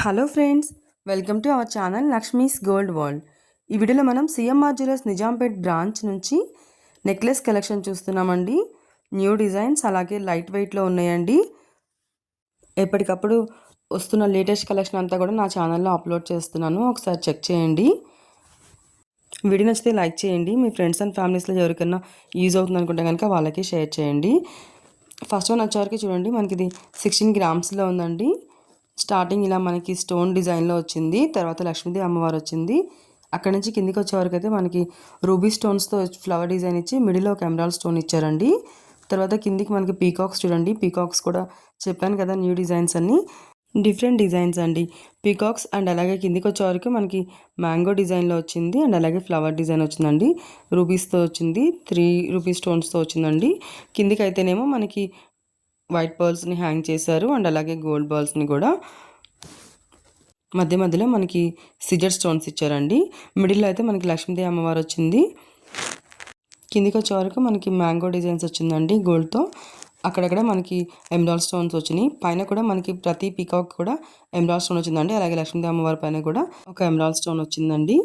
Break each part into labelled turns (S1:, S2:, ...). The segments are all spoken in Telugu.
S1: Hello friends, welcome to our channel Lakshmi's gold world. ఈ వీడియోలో మనం సిఎంఆర్ జ్యువెలర్స్ నిజాంపేట్ బ్రాంచ్ నుంచి నెక్లెస్ కలెక్షన్ చూస్తున్నామండి. న్యూ డిజైన్స్ అలాగే లైట్ వెయిట్లో ఉన్నాయండి. ఎప్పటికప్పుడు వస్తున్న లేటెస్ట్ కలెక్షన్ అంతా కూడా నా ఛానల్లో అప్లోడ్ చేస్తున్నాను, ఒకసారి చెక్ చేయండి. వీడియో నచ్చితే లైక్ చేయండి. మీ ఫ్రెండ్స్ అండ్ ఫ్యామిలీస్లో ఎవరికైనా యూజ్ అవుతుంది అనుకుంటే కనుక వాళ్ళకి షేర్ చేయండి. ఫస్ట్ వన్ వచ్చేవరకు చూడండి, మనకి ఇది 16 గ్రామ్స్లో ఉందండి. స్టార్టింగ్ ఇలా మనకి స్టోన్ డిజైన్లో వచ్చింది, తర్వాత లక్ష్మీదేవి అమ్మవారు వచ్చింది. అక్కడ నుంచి కిందికి వచ్చేవరకు అయితే మనకి రూబీ స్టోన్స్తో ఫ్లవర్ డిజైన్ ఇచ్చి మిడిల్లో ఒక ఎమరాల్డ్ స్టోన్ ఇచ్చారండి. తర్వాత కిందికి మనకి పీకాక్స్ చూడండి, పీకాక్స్ కూడా చెప్పాను కదా న్యూ డిజైన్స్ అన్ని డిఫరెంట్ డిజైన్స్ అండి. పీకాక్స్ అండ్ అలాగే కిందికి వచ్చేవరకు మనకి మ్యాంగో డిజైన్లో వచ్చింది అండ్ అలాగే ఫ్లవర్ డిజైన్ వచ్చిందండి. రూబీస్తో వచ్చింది, 3 రూపీ స్టోన్స్తో వచ్చిందండి. కిందికి అయితేనేమో మనకి వైట్ పర్ల్స్ని హ్యాంగ్ చేశారు అండ్ అలాగే గోల్డ్ బాల్స్ని కూడా మధ్య మధ్యలో మనకి సిజర్ స్టోన్స్ ఇచ్చారండి. మిడిల్లో అయితే మనకి లక్ష్మీదేవి అమ్మవారు వచ్చింది. కిందికి వచ్చే వరకు మనకి మ్యాంగో డిజైన్స్ వచ్చిందండి గోల్డ్తో. అక్కడక్కడ మనకి ఎమరాల్డ్ స్టోన్స్ వచ్చినాయి. పైన కూడా మనకి ప్రతి పీకాక్ కూడా ఎమరాల్డ్ స్టోన్ వచ్చిందండి. అలాగే లక్ష్మీదేవి అమ్మవారి పైన కూడా ఒక ఎమరాల్డ్ స్టోన్ వచ్చిందండి.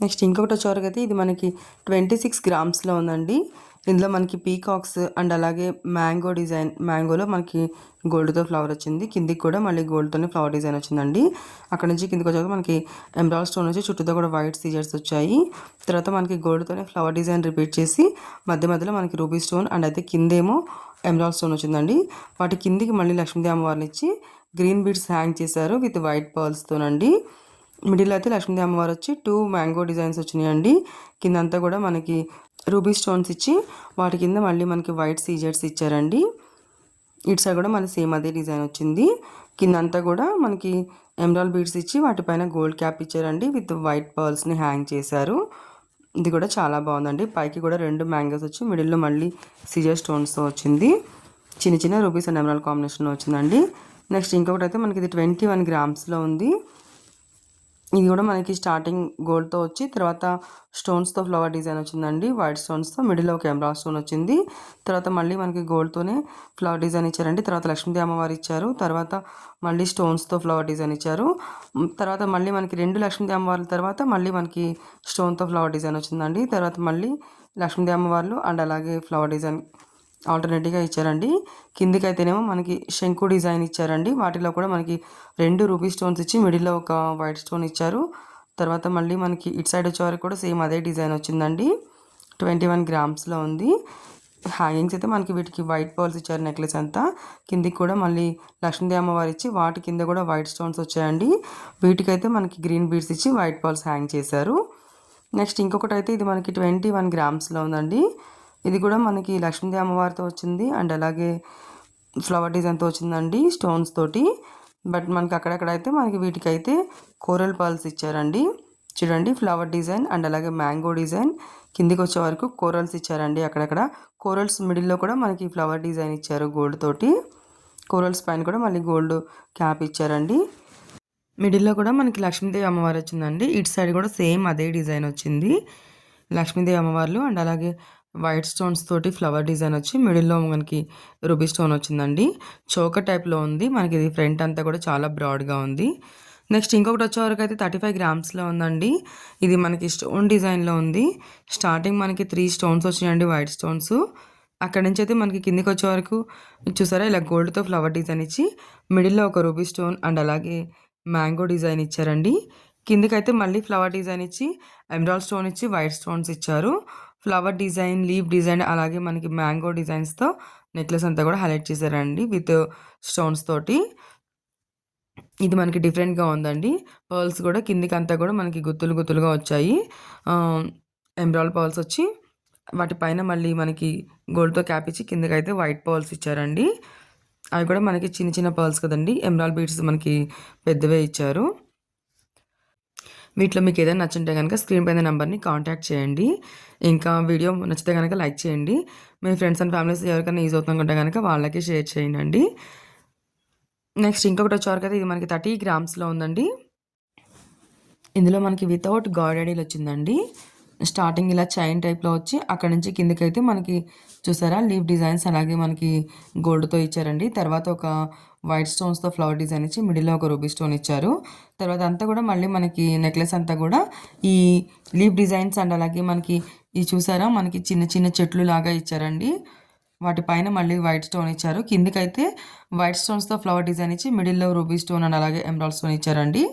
S1: నెక్స్ట్ ఇంకొకటి వచ్చేవరకు అయితే ఇది మనకి 26 గ్రామ్స్లో ఉందండి. ఇందులో మనకి పీకాక్స్ అండ్ అలాగే మ్యాంగో డిజైన్, మ్యాంగోలో మనకి గోల్డ్తో ఫ్లవర్ వచ్చింది. కిందికి కూడా మళ్ళీ గోల్డ్తోనే ఫ్లవర్ డిజైన్ వచ్చిందండి. అక్కడ నుంచి కిందికి వచ్చాక మనకి ఎమరాల్డ్ స్టోన్ వచ్చి చుట్టూతో కూడా వైట్ సీజర్స్ వచ్చాయి. తర్వాత మనకి గోల్డ్తోనే ఫ్లవర్ డిజైన్ రిపీట్ చేసి మధ్య మధ్యలో మనకి రూబీ స్టోన్ అండ్ అయితే కిందేమో ఎమరాల్డ్ స్టోన్ వచ్చిందండి. వాటి కిందికి మళ్ళీ లక్ష్మీదేవి అమ్మవారిని ఇచ్చి గ్రీన్ బీడ్స్ హ్యాంగ్ చేశారు విత్ వైట్ పర్ల్స్తోనండి. మిడిల్ అయితే లక్ష్మీదేవి అమ్మవారు వచ్చి 2 మ్యాంగో డిజైన్స్ వచ్చినాయండి. కిందంతా కూడా మనకి రూబీ స్టోన్స్ ఇచ్చి వాటి కింద మళ్ళీ మనకి వైట్ సీజర్స్ ఇచ్చారండి. ఇటు సైడ్ కూడా మళ్ళీ సేమ్ అదే డిజైన్ వచ్చింది. కిందంతా కూడా మనకి ఎమరాల్డ్ బీడ్స్ ఇచ్చి వాటిపైన గోల్డ్ క్యాప్ ఇచ్చారండి విత్ వైట్ పర్ల్స్ని హ్యాంగ్ చేశారు. ఇది కూడా చాలా బాగుందండి. పైకి కూడా 2 మ్యాంగోస్ వచ్చి మిడిల్లో మళ్ళీ సీజర్ స్టోన్స్తో వచ్చింది. చిన్న చిన్న రూబీస్ అండ్ ఎమరాల్డ్ కాంబినేషన్లో వచ్చిందండి. నెక్స్ట్ ఇంకొకటి అయితే మనకి ఇది 21 గ్రామ్స్లో ఉంది. ఇది కూడా మనకి స్టార్టింగ్ గోల్డ్తో వచ్చి తర్వాత స్టోన్స్తో ఫ్లవర్ డిజైన్ వచ్చిందండి. వైట్ స్టోన్స్తో మిడిల్లో ఒక ఎమరాల్డ్ స్టోన్ వచ్చింది. తర్వాత మళ్ళీ మనకి గోల్డ్తోనే ఫ్లవర్ డిజైన్ ఇచ్చారండి. తర్వాత లక్ష్మీదేవి అమ్మవారు ఇచ్చారు. తర్వాత మళ్ళీ స్టోన్స్తో ఫ్లవర్ డిజైన్ ఇచ్చారు. తర్వాత మళ్ళీ మనకి 2 లక్ష్మీదేవి అమ్మవార్ల తర్వాత మళ్ళీ మనకి స్టోన్తో ఫ్లవర్ డిజైన్ వచ్చిందండి. తర్వాత మళ్ళీ లక్ష్మీదేవి అమ్మవార్లు అండ్ అలాగే ఫ్లవర్ డిజైన్ ఆల్టర్నేటివ్గా ఇచ్చారండి. కిందికి అయితేనేమో మనకి శంకు డిజైన్ ఇచ్చారండి. వాటిలో కూడా మనకి 2 రూబీ స్టోన్స్ ఇచ్చి మిడిల్లో ఒక వైట్ స్టోన్ ఇచ్చారు. తర్వాత మళ్ళీ మనకి ఇటు సైడ్ వచ్చే వరకు కూడా సేమ్ అదే డిజైన్ వచ్చిందండి. 21 గ్రామ్స్లో ఉంది. హ్యాంగింగ్స్ అయితే మనకి వీటికి వైట్ పర్ల్స్ ఇచ్చారు నెక్లెస్ అంతా. కిందికి కూడా మళ్ళీ లక్ష్మీదేవి అమ్మవారు ఇచ్చి వాటి కింద కూడా వైట్ స్టోన్స్ వచ్చాయండి. వీటికైతే మనకి గ్రీన్ బీడ్స్ ఇచ్చి వైట్ పర్ల్స్ హ్యాంగ్ చేశారు. నెక్స్ట్ ఇంకొకటి అయితే ఇది మనకి 21 గ్రామ్స్లో ఉందండి. ఇది కూడా మనకి లక్ష్మీదేవి అమ్మవారితో వచ్చింది అండ్ అలాగే ఫ్లవర్ డిజైన్తో వచ్చిందండి స్టోన్స్ తోటి. బట్ మనకి అక్కడక్కడ అయితే మనకి వీటికైతే కోరల్ పర్ల్స్ ఇచ్చారండి. చూడండి, ఫ్లవర్ డిజైన్ అండ్ అలాగే మ్యాంగో డిజైన్ కిందికి వచ్చే వరకు కోరల్స్ ఇచ్చారండి. అక్కడక్కడ కోరల్స్ మిడిల్లో కూడా మనకి ఫ్లవర్ డిజైన్ ఇచ్చారు గోల్డ్ తోటి. కోరల్స్ పైన కూడా మళ్ళీ గోల్డ్ క్యాప్ ఇచ్చారండి. మిడిల్లో కూడా మనకి లక్ష్మీదేవి అమ్మవారు వచ్చిందండి. ఇటు సైడ్ కూడా సేమ్ అదే డిజైన్ వచ్చింది. లక్ష్మీదేవి అమ్మవార్లు అండ్ అలాగే వైట్ స్టోన్స్ తోటి ఫ్లవర్ డిజైన్ వచ్చి మిడిల్లో మనకి రూబీ స్టోన్ వచ్చిందండి. చోకర్ టైప్లో ఉంది. మనకి ఇది ఫ్రంట్ అంతా కూడా చాలా బ్రాడ్గా ఉంది. నెక్స్ట్ ఇంకొకటి వచ్చే వరకు అయితే 35 గ్రామ్స్లో ఉందండి. ఇది మనకి స్టోన్ డిజైన్లో ఉంది. స్టార్టింగ్ మనకి 3 స్టోన్స్ వచ్చినాయండి, వైట్ స్టోన్స్. అక్కడ నుంచి అయితే మనకి కిందికి వచ్చే వరకు చూసారా ఇలా గోల్డ్తో ఫ్లవర్ డిజైన్ ఇచ్చి మిడిల్లో ఒక రూబీ స్టోన్ అండ్ అలాగే మ్యాంగో డిజైన్ ఇచ్చారండి. కిందికైతే మళ్ళీ ఫ్లవర్ డిజైన్ ఇచ్చి ఎమరాల్డ్ స్టోన్ ఇచ్చి వైట్ స్టోన్స్ ఇచ్చారు. ఫ్లవర్ డిజైన్, లీఫ్ డిజైన్ అలాగే మనకి మ్యాంగో డిజైన్స్తో నెక్లెస్ అంతా కూడా హైలైట్ చేశారండి విత్ స్టోన్స్ తోటి. ఇది మనకి డిఫరెంట్గా ఉందండి. పర్ల్స్ కూడా కిందికి అంతా కూడా మనకి గుత్తులు గుత్తులుగా వచ్చాయి. ఎమరాల్డ్ పర్ల్స్ వచ్చి వాటిపైన మళ్ళీ మనకి గోల్డ్తో క్యాప్ ఇచ్చి కిందకైతే వైట్ పర్ల్స్ ఇచ్చారండి. అవి కూడా మనకి చిన్న చిన్న పర్ల్స్ కదండి. ఎమరాల్డ్ బీడ్స్ మనకి పెద్దవే ఇచ్చారు. వీటిలో మీకు ఏదైనా నచ్చుంటే కనుక స్క్రీన్ పైన నెంబర్ని కాంటాక్ట్ చేయండి. ఇంకా వీడియో నచ్చితే కనుక లైక్ చేయండి. మీ ఫ్రెండ్స్ అండ్ ఫ్యామిలీస్ ఎవరికైనా యూజ్ అవుతుందంటే కనుక వాళ్ళకి షేర్ చేయండి. నెక్స్ట్ ఇంకొకటి వచ్చేవరకు అయితే ఇది మనకి 30 గ్రామ్స్లో ఉందండి. ఇందులో మనకి వితౌట్ గార్డెడీలు వచ్చిందండి. స్టార్టింగ్ ఇలా చైన్ టైప్‌లో వచ్చి అక్కడి నుంచి కిందకైతే మనకి చూసారా లీఫ్ డిజైన్స్ అలాగే మనకి గోల్డ్‌తో ఇచ్చారండి. తర్వాత ఒక వైట్ స్టోన్స్‌తో ఫ్లవర్ డిజైన్ ఇచ్చి మిడిల్‌లో ఒక రూబీ స్టోన్ ఇచ్చారు. తర్వాత అంతా కూడా మళ్ళీ మనకి నెక్లెస్ అంతా కూడా ఈ లీఫ్ డిజైన్స్ అండ్ అలాగే మనకి ఈ చూసారా మనకి చిన్న చిన్న చెట్లు లాగా ఇచ్చారండి. వాటి పైన మళ్ళీ వైట్ స్టోన్ ఇచ్చారు. కిందకైతే వైట్ స్టోన్స్‌తో ఫ్లవర్ డిజైన్ ఇచ్చి మిడిల్‌లో రూబీ స్టోన్ అండ్ అలాగే ఎమరాల్డ్ స్టోన్ ఇచ్చారండి.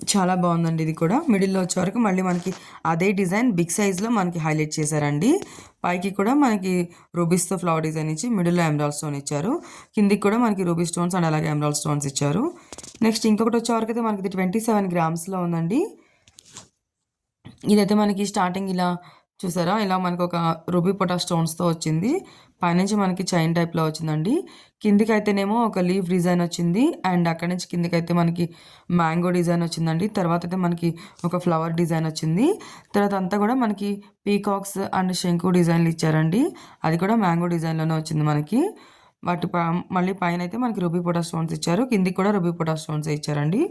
S1: చాలా బాగుందండి ఇది కూడా. మిడిల్‌లో వచ్చేవరకు మళ్ళీ మనకి అదే డిజైన్ బిగ్ సైజ్‌లో మనకి హైలైట్ చేశారండి. పైకి కూడా మనకి రూబీస్‌తో ఫ్లవర్ డిజైన్ ఇచ్చి మిడిల్‌లో ఎమరాల్డ్ స్టోన్ ఇచ్చారు. కిందికి కూడా మనకి రూబీ స్టోన్స్ అండ్ అలాగే ఎమరాల్డ్ స్టోన్స్ ఇచ్చారు. నెక్స్ట్ ఇంకొకటి వచ్చేవరకైతే మనకి ఇది 27 గ్రామ్స్‌లో ఉందండి. ఇదైతే మనకి స్టార్టింగ్ ఇలా చూసారా ఇలా మనకు ఒక రూబీ పొటా స్టోన్స్‌తో వచ్చింది. పైనుంచి మనకి చైన్ టైప్‌లో వచ్చిందండి. కిందికైతేనేమో ఒక లీఫ్ డిజైన్ వచ్చింది. అండ్ అక్కడి నుంచి కిందకైతే మనకి మ్యాంగో డిజైన్ వచ్చిందండి. తర్వాత అయితే మనకి ఒక ఫ్లవర్ డిజైన్ వచ్చింది. తర్వాత అంతా కూడా మనకి పీకాక్స్ అండ్ శంకు డిజైన్లు ఇచ్చారండి. అది కూడా మ్యాంగో డిజైన్‌లోనే వచ్చింది మనకి. వాటి మళ్ళీ పైన అయితే మనకి రూబీ పొటా స్టోన్స్ ఇచ్చారు. కిందికి కూడా రూబీ పొటా స్టోన్సే ఇచ్చారండి.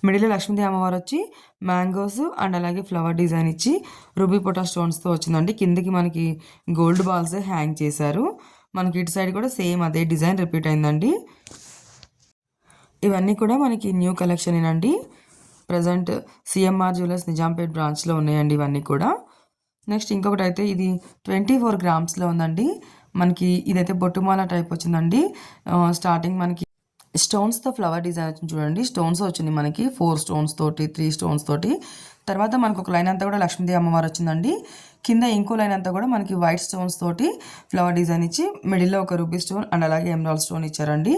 S1: మిడిల్‌లో లక్ష్మీదేవి అమ్మవారు వచ్చి మ్యాంగోస్ అండ్ అలాగే ఫ్లవర్ డిజైన్ ఇచ్చి రూబీ పొటా స్టోన్స్‌తో వచ్చిందండి. కిందకి మనకి గోల్డ్ బాల్స్ హ్యాంగ్ చేశారు. మనకి ఇటు సైడ్ కూడా సేమ్ అదే డిజైన్ రిపీట్ అయిందండి. ఇవన్నీ కూడా మనకి న్యూ కలెక్షనేనండి. ప్రజెంట్ సిఎంఆర్ జ్యువెలర్స్ నిజాంపేట్ బ్రాంచ్‌లో ఉన్నాయండి ఇవన్నీ కూడా. నెక్స్ట్ ఇంకొకటైతే ఇది 24 గ్రామ్స్‌లో ఉందండి. మనకి ఇదైతే బొట్టుమాల టైప్ వచ్చిందండి. స్టార్టింగ్ మనకి స్టోన్స్‌తో ఫ్లవర్ డిజైన్ వచ్చింది చూడండి. స్టోన్స్ వచ్చింది మనకి 4 స్టోన్స్ తోటి, 3 స్టోన్స్ తోటి. తర్వాత మనకు ఒక లైన్ అంతా కూడా లక్ష్మీదేవి అమ్మవారు వచ్చిందండి. కింద ఇంకో లైన్ అంతా కూడా మనకి వైట్ స్టోన్స్ తోటి ఫ్లవర్ డిజైన్ ఇచ్చి మిడిల్‌లో ఒక రూబీ స్టోన్ అండ్ అలాగే ఎమరాల్డ్ స్టోన్ ఇచ్చారండి.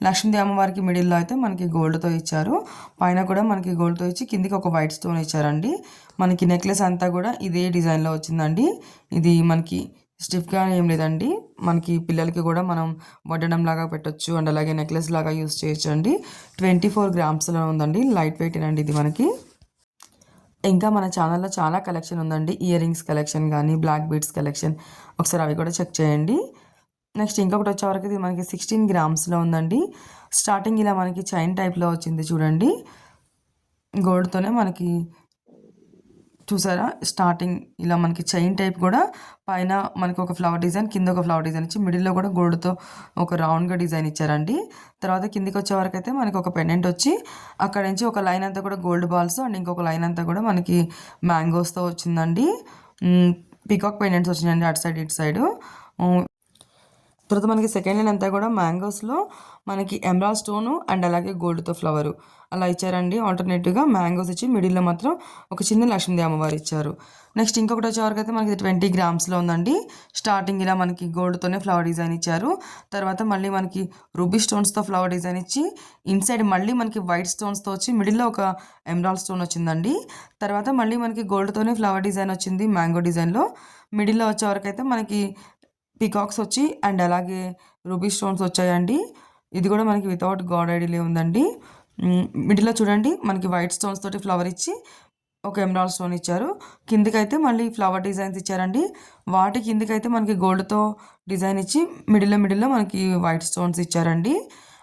S1: లక్ష్మీదేవి అమ్మవారికి మిడిల్‌లో అయితే మనకి గోల్డ్‌తో ఇచ్చారు. పైన కూడా మనకి గోల్డ్‌తో ఇచ్చి కిందికి ఒక వైట్ స్టోన్ ఇచ్చారండి. మనకి నెక్లెస్ అంతా కూడా ఇదే డిజైన్‌లో వచ్చిందండి. ఇది మనకి స్టిఫ్‌గా ఏం లేదండి. మనకి పిల్లలకి కూడా మనం వడ్డనం లాగా పెట్టొచ్చు అండ్ అలాగే నెక్లెస్ లాగా యూజ్ చేయొచ్చండి. 24 గ్రామ్స్‌లో ఉందండి. లైట్ వెయిటేనండి ఇది మనకి. ఇంకా మన ఛానల్‌లో చాలా కలెక్షన్ ఉందండి. ఇయర్ రింగ్స్ కలెక్షన్ గానీ, బ్లాక్ బీడ్స్ కలెక్షన్ ఒకసారి అవి కూడా చెక్ చేయండి. నెక్స్ట్ ఇంకొకటి వచ్చేవరకు ఇది మనకి 16 గ్రామ్స్‌లో ఉందండి. స్టార్టింగ్ ఇలా మనకి చైన్ టైప్‌లో వచ్చింది చూడండి. గోల్డ్‌తోనే మనకి చూసారా స్టార్టింగ్ ఇలా మనకి చైన్ టైప్ కూడా పైన మనకి ఒక ఫ్లవర్ డిజైన్ కింద ఒక ఫ్లవర్ డిజైన్ ఇచ్చి మిడిల్లో కూడా గోల్డ్‌తో ఒక రౌండ్‌గా డిజైన్ ఇచ్చారండి. తర్వాత కిందికి వచ్చేవరకు అయితే మనకి ఒక పెండెంట్ వచ్చి అక్కడ నుంచి ఒక లైన్ అంతా కూడా గోల్డ్ బాల్స్ అండ్ ఇంకొక లైన్ అంతా కూడా మనకి మ్యాంగోస్‌తో వచ్చిందండి. పీకాక్ పెండెంట్స్ వచ్చినాయండి అటు సైడ్ ఇటు సైడు. తర్వాత మనకి సెకండ్ లైన్ అంతా కూడా మ్యాంగోస్‌లో మనకి ఎమరాల్డ్ స్టోను అండ్ అలాగే గోల్డ్‌తో ఫ్లవరు అలా ఇచ్చారండి. ఆల్టర్‌నేటివ్‌గా మ్యాంగోస్ ఇచ్చి మిడిల్‌లో మాత్రం ఒక చిన్న లక్ష్మీదేవి అమ్మవారు ఇచ్చారు. నెక్స్ట్ ఇంకొకటి వచ్చేవరకు అయితే మనకి 20 గ్రామ్స్‌లో ఉందండి. స్టార్టింగ్ ఇలా మనకి గోల్డ్‌తోనే ఫ్లవర్ డిజైన్ ఇచ్చారు. తర్వాత మళ్ళీ మనకి రూబీ స్టోన్స్‌తో ఫ్లవర్ డిజైన్ ఇచ్చి ఇన్సైడ్ మళ్ళీ మనకి వైట్ స్టోన్స్‌తో వచ్చి మిడిల్‌లో ఒక ఎమరాల్డ్ స్టోన్ వచ్చిందండి. తర్వాత మళ్ళీ మనకి గోల్డ్‌తోనే ఫ్లవర్ డిజైన్ వచ్చింది మ్యాంగో డిజైన్‌లో. మిడిల్‌లో వచ్చేవరకు అయితే మనకి పీకాక్స్ వచ్చి అండ్ అలాగే రూబీ స్టోన్స్ వచ్చాయండి. ఇది కూడా మనకి వితౌట్ గాడ్ ఐడియాలే ఉందండి. మిడిల్‌లో చూడండి మనకి వైట్ స్టోన్స్ తోటి ఫ్లవర్ ఇచ్చి ఒక ఎమరాల్డ్ స్టోన్ ఇచ్చారు. కిందకైతే మళ్ళీ ఫ్లవర్ డిజైన్స్ ఇచ్చారండి. వాటి కిందకైతే మనకి గోల్డ్‌తో డిజైన్ ఇచ్చి మిడిల్‌లో మనకి వైట్ స్టోన్స్ ఇచ్చారండి.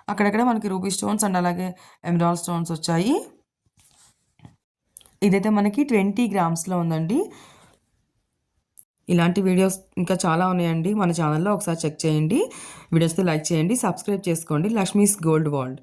S1: అక్కడక్కడ మనకి రూబీ స్టోన్స్ అండ్ అలాగే ఎమరాల్డ్ స్టోన్స్ వచ్చాయి. ఇదైతే మనకి 20 గ్రామ్స్‌లో ఉందండి. ఇలాంటి వీడియోస్ ఇంకా చాలా ఉన్నాయండి మన ఛానల్‌లో ఒకసారి చెక్ చేయండి. వీడియోస్‌ని లైక్ చేయండి, సబ్స్క్రైబ్ చేసుకోండి. Lakshmi's gold world.